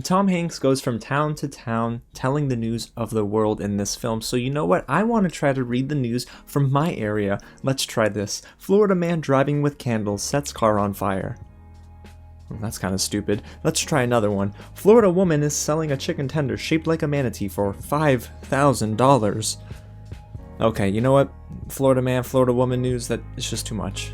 Tom Hanks goes from town to town telling the news of the world in this film. So you know what? I want to try to read the news from my area. Let's try this. Florida man driving with candles sets car on fire. Well, that's kind of stupid. Let's try another one. Florida woman is selling a chicken tender shaped like a manatee for $5,000. Okay, you know what? Florida man, Florida woman news, that is just too much.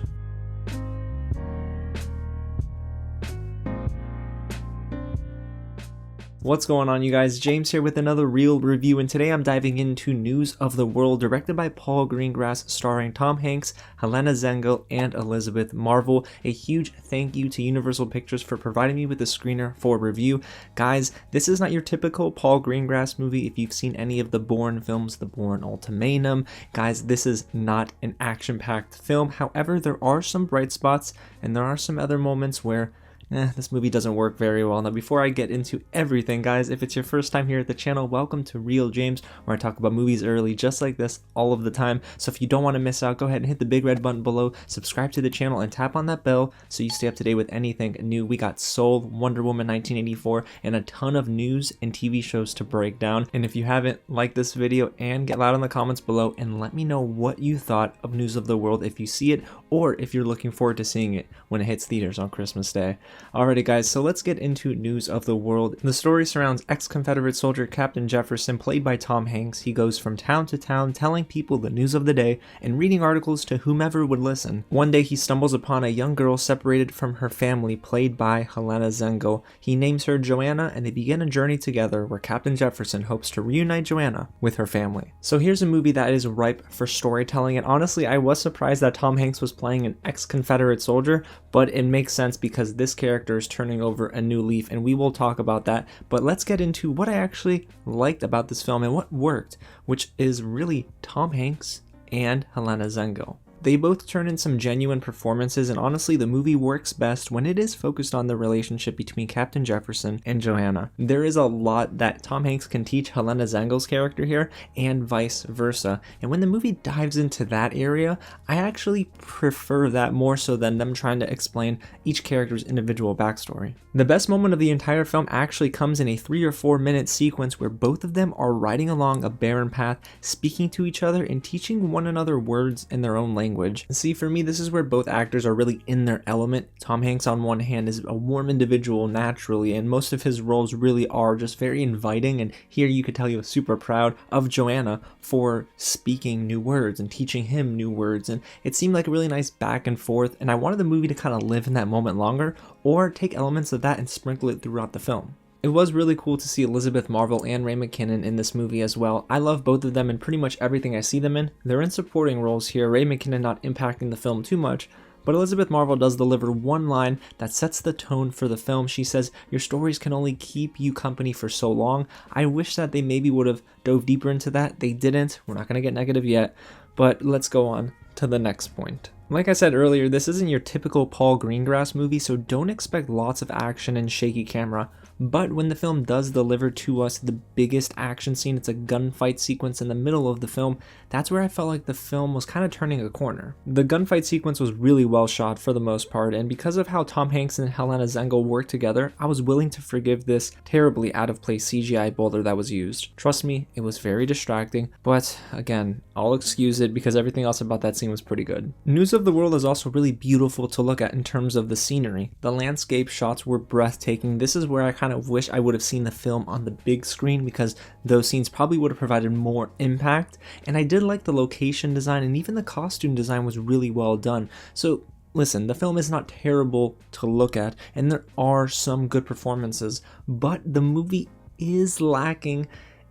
What's going on, you guys? James here with another real review, and today I'm diving into News of the World, directed by Paul Greengrass, starring Tom Hanks, Helena Zengel, and Elizabeth Marvel. A huge thank you to Universal Pictures for providing me with the screener for review. Guys, this is not your typical Paul Greengrass movie. If you've seen any of the Bourne films, the Bourne Ultimatum, guys, this is not an action-packed film. However, there are some bright spots, and there are some other moments where this movie doesn't work very well. Now, before I get into everything, guys, if it's your first time here at the channel, welcome to Real James, where I talk about movies early, just like this, all of the time. So if you don't want to miss out, go ahead and hit the big red button below, subscribe to the channel, and tap on that bell so you stay up to date with anything new. We got Soul, Wonder Woman 1984, and a ton of news and TV shows to break down. And if you haven't, like this video and get loud in the comments below and let me know what you thought of News of the World if you see it, or if you're looking forward to seeing it when it hits theaters on Christmas Day. Alrighty guys, so let's get into News of the World. The story surrounds ex-Confederate soldier Captain Jefferson, played by Tom Hanks. He goes from town to town telling people the news of the day and reading articles to whomever would listen. One day he stumbles upon a young girl separated from her family, played by Helena Zengel. He names her Joanna, and they begin a journey together where Captain Jefferson hopes to reunite Joanna with her family. So here's a movie that is ripe for storytelling, and honestly I was surprised that Tom Hanks was playing an ex-Confederate soldier, but it makes sense because this character is turning over a new leaf, and we will talk about that. But let's get into what I actually liked about this film and what worked, which is really Tom Hanks and Helena Zengel. They both turn in some genuine performances, and honestly the movie works best when it is focused on the relationship between Captain Jefferson and Joanna. There is a lot that Tom Hanks can teach Helena Zengel's character here, and vice versa, and when the movie dives into that area, I actually prefer that more so than them trying to explain each character's individual backstory. The best moment of the entire film actually comes in a 3 or 4 minute sequence where both of them are riding along a barren path, speaking to each other and teaching one another words in their own language. See, for me, this is where both actors are really in their element. Tom Hanks on one hand is a warm individual naturally, and most of his roles really are just very inviting, and here you could tell he was super proud of Joanna for speaking new words and teaching him new words, and it seemed like a really nice back and forth, and I wanted the movie to kind of live in that moment longer, or take elements of that and sprinkle it throughout the film. It was really cool to see Elizabeth Marvel and Ray McKinnon in this movie as well. I love both of them in pretty much everything I see them in. They're in supporting roles here, Ray McKinnon not impacting the film too much, but Elizabeth Marvel does deliver one line that sets the tone for the film. She says, "Your stories can only keep you company for so long." I wish that they maybe would have dove deeper into that. They didn't. We're not going to get negative yet, but let's go on to the next point. Like I said earlier, this isn't your typical Paul Greengrass movie, so don't expect lots of action and shaky camera. But when the film does deliver to us the biggest action scene, it's a gunfight sequence in the middle of the film, that's where I felt like the film was kind of turning a corner. The gunfight sequence was really well shot for the most part, and because of how Tom Hanks and Helena Zengel work together, I was willing to forgive this terribly out of place CGI boulder that was used. Trust me, it was very distracting, but again, I'll excuse it because everything else about that scene was pretty good. News of the World is also really beautiful to look at in terms of the scenery. The landscape shots were breathtaking. This is where I kind of wish I would have seen the film on the big screen because those scenes probably would have provided more impact, and I did like the location design, and even the costume design was really well done. So listen, the film is not terrible to look at, and there are some good performances, but the movie is lacking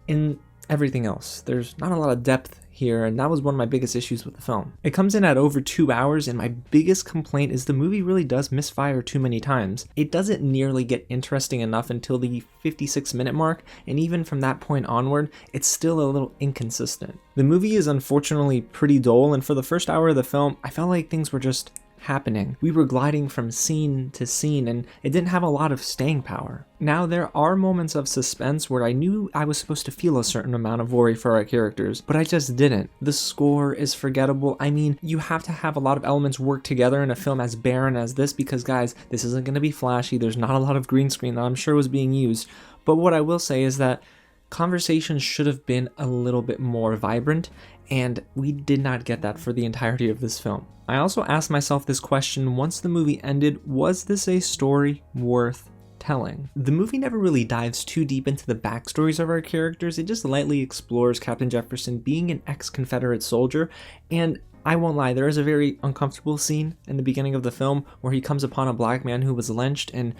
in everything else. There's not a lot of depth here, and that was one of my biggest issues with the film. It comes in at over 2 hours, and my biggest complaint is the movie really does misfire too many times. It doesn't nearly get interesting enough until the 56-minute mark, and even from that point onward, it's still a little inconsistent. The movie is unfortunately pretty dull, and for the first hour of the film, I felt like things were just happening. We were gliding from scene to scene, and it didn't have a lot of staying power. Now, there are moments of suspense where I knew I was supposed to feel a certain amount of worry for our characters, but I just didn't. The score is forgettable. I mean, you have to have a lot of elements work together in a film as barren as this because, guys, this isn't going to be flashy. There's not a lot of green screen that I'm sure was being used. But what I will say is that conversations should have been a little bit more vibrant, and we did not get that for the entirety of this film. I also asked myself this question once the movie ended: was this a story worth telling? The movie never really dives too deep into the backstories of our characters. It just lightly explores Captain Jefferson being an ex-Confederate soldier, and I won't lie, there is a very uncomfortable scene in the beginning of the film where he comes upon a black man who was lynched, and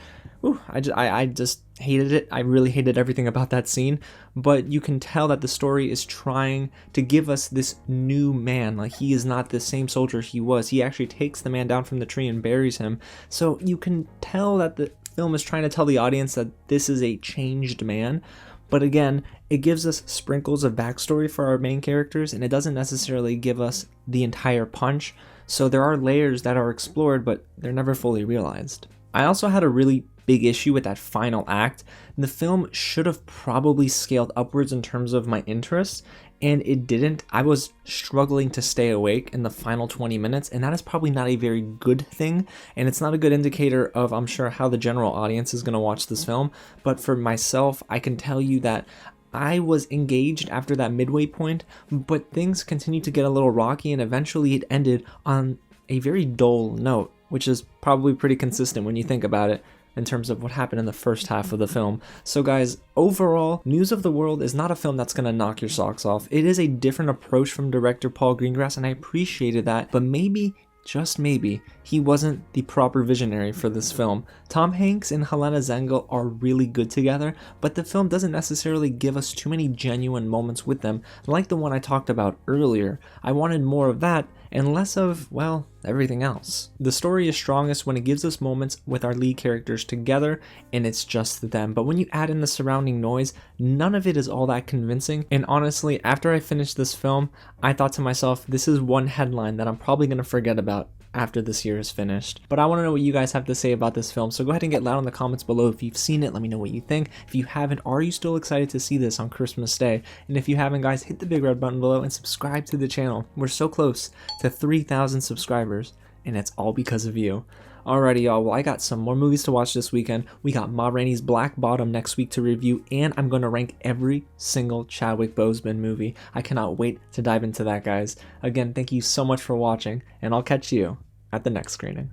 I just hated it. I really hated everything about that scene, but you can tell that the story is trying to give us this new man. Like, he is not the same soldier he was. He actually takes the man down from the tree and buries him. So you can tell that the film is trying to tell the audience that this is a changed man. But again, it gives us sprinkles of backstory for our main characters, and it doesn't necessarily give us the entire punch. So there are layers that are explored, but they're never fully realized. I also had a really big issue with that final act. The film should have probably scaled upwards in terms of my interest, and it didn't. I was struggling to stay awake in the final 20 minutes, and that is probably not a very good thing, and it's not a good indicator of, I'm sure, how the general audience is going to watch this film. But for myself, I can tell you that I was engaged after that midway point, but things continued to get a little rocky, and eventually it ended on a very dull note, which is probably pretty consistent when you think about it in terms of what happened in the first half of the film. So guys, overall, News of the World is not a film that's gonna knock your socks off. It is a different approach from director Paul Greengrass, and I appreciated that, but maybe, just maybe, he wasn't the proper visionary for this film. Tom Hanks and Helena Zengel are really good together, but the film doesn't necessarily give us too many genuine moments with them, like the one I talked about earlier. I wanted more of that, and less of, well, everything else. The story is strongest when it gives us moments with our lead characters together, and it's just them. But when you add in the surrounding noise, none of it is all that convincing. And honestly, after I finished this film, I thought to myself, this is one headline that I'm probably gonna forget about after this year is finished. But I want to know what you guys have to say about this film, so go ahead and get loud in the comments below if you've seen it. Let me know what you think. If you haven't, are you still excited to see this on Christmas Day? And if you haven't, guys, hit the big red button below and subscribe to the channel. We're so close to 3,000 subscribers, and it's all because of you. Alrighty, y'all, well, I got some more movies to watch this weekend. We got Ma Rainey's Black Bottom next week to review, and I'm going to rank every single Chadwick Boseman movie. I cannot wait to dive into that, guys. Again, thank you so much for watching, and I'll catch you at the next screening.